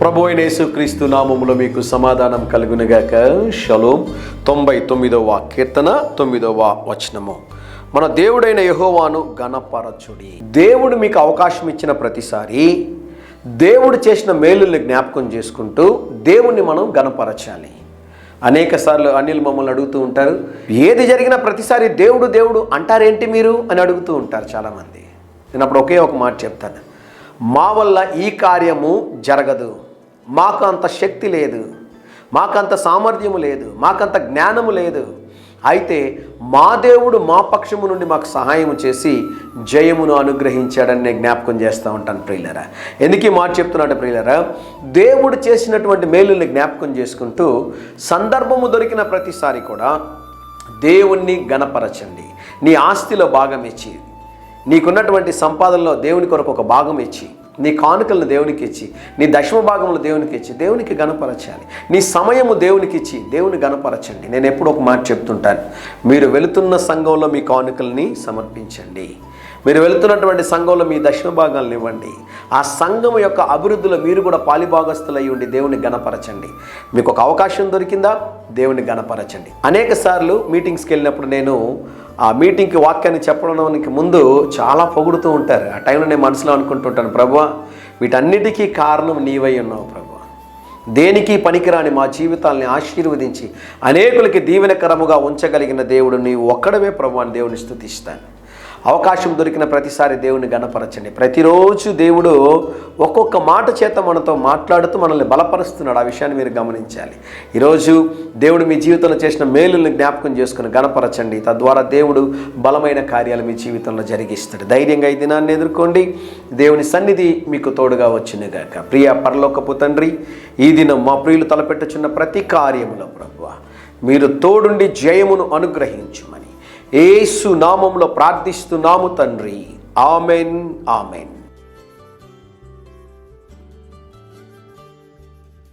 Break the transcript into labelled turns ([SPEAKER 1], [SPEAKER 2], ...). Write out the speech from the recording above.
[SPEAKER 1] ప్రభు అయిన యేసుక్రీస్తు నామములో మీకు సమాధానం కలుగునుగాక. షలోమ్. 99వ కీర్తన 9వ వచనము. మన దేవుడైన యెహోవాను గణపరచుడి. దేవుడు మీకు అవకాశం ఇచ్చిన ప్రతిసారి దేవుడు చేసిన మేలుల్ని జ్ఞాపకం చేసుకుంటూ దేవుణ్ణి మనం గణపరచాలి. అనేక సార్లు అనిల్ మమ్మల్ని అడుగుతూ ఉంటారు, ఏది జరిగిన ప్రతిసారి దేవుడు దేవుడు అంటారేంటి మీరు అని అడుగుతూ ఉంటారు చాలామంది. నేను అప్పుడు ఒకే ఒక మాట చెప్తాను, మా వల్ల ఈ కార్యము జరగదు, మాకు అంత శక్తి లేదు, మాకంత సామర్థ్యము లేదు, మాకంత జ్ఞానము లేదు, అయితే మా దేవుడు మా పక్షము నుండి మాకు సహాయం చేసి జయమును అనుగ్రహించాడని నేను జ్ఞాపకం చేస్తూ ఉంటాను ప్రియులరా. ఎందుకు ఈ మాట చెప్తున్నాడు ప్రియులరా? దేవుడు చేసినటువంటి మేలుల్ని జ్ఞాపకం చేసుకుంటూ సందర్భము దొరికిన ప్రతిసారి కూడా దేవుణ్ణి గణపరచండి. నీ ఆస్తిలో భాగం ఇచ్చి, నీకున్నటువంటి సంపాదనలో దేవుని కొరకు ఒక భాగం ఇచ్చి, నీ కానుకలను దేవునికి ఇచ్చి, నీ దశమ భాగంలో దేవునికి ఇచ్చి దేవునికి గణపరచాలి. నీ సమయము దేవునికి ఇచ్చి దేవుని గణపరచండి. నేను ఎప్పుడు ఒక మాట చెప్తుంటాను, మీరు వెళుతున్న సంఘంలో మీ కానుకల్ని సమర్పించండి. మీరు వెళుతున్నటువంటి సంఘంలో మీ దశమ భాగాలను ఇవ్వండి. ఆ సంఘం యొక్క అభివృద్ధిలో మీరు కూడా పాలిభాగస్తులై ఉండి దేవుని గణపరచండి. మీకు ఒక అవకాశం దొరికిందా, దేవుని గణపరచండి. అనేక సార్లు మీటింగ్స్కి వెళ్ళినప్పుడు నేను ఆ మీటింగ్కి వాక్యాన్ని చెప్పడానికి ముందు చాలా పొగుడుతూ ఉంటారు. ఆ టైంలో నేను మనసులో అనుకుంటుంటాను, ప్రభువా వీటన్నిటికీ కారణం నీవై ఉన్నావు ప్రభువా. దేనికి పనికిరాని మా జీవితాల్ని ఆశీర్వదించి అనేకులకి దీవెనకరముగా ఉంచగలిగిన దేవుడు నీవు ఒక్కడమే ప్రభువా అని దేవుని స్తుతిస్తాను. అవకాశం దొరికిన ప్రతిసారి దేవుని గణపరచండి. ప్రతిరోజు దేవుడు ఒక్కొక్క మాట చేత మనతో మాట్లాడుతూ మనల్ని బలపరుస్తున్నాడు. ఆ విషయాన్ని మీరు గమనించాలి. ఈరోజు దేవుడు మీ జీవితంలో చేసిన మేలుల్ని జ్ఞాపకం చేసుకుని గణపరచండి. తద్వారా దేవుడు బలమైన కార్యాలు మీ జీవితంలో జరిగిస్తాడు. ధైర్యంగా ఈ దినాన్ని ఎదుర్కోండి. దేవుని సన్నిధి మీకు తోడుగా వచ్చునుగాక. ప్రియ పరలోకపు తండ్రి, ఈ దినం మా ప్రియులు తలపెట్టుచున్న ప్రతి కార్యములో ప్రభువా మీరు తోడుండి జయమును అనుగ్రహించుమని యేసు నామములో ప్రార్థిస్తున్నాము తండ్రి. Amen, amen.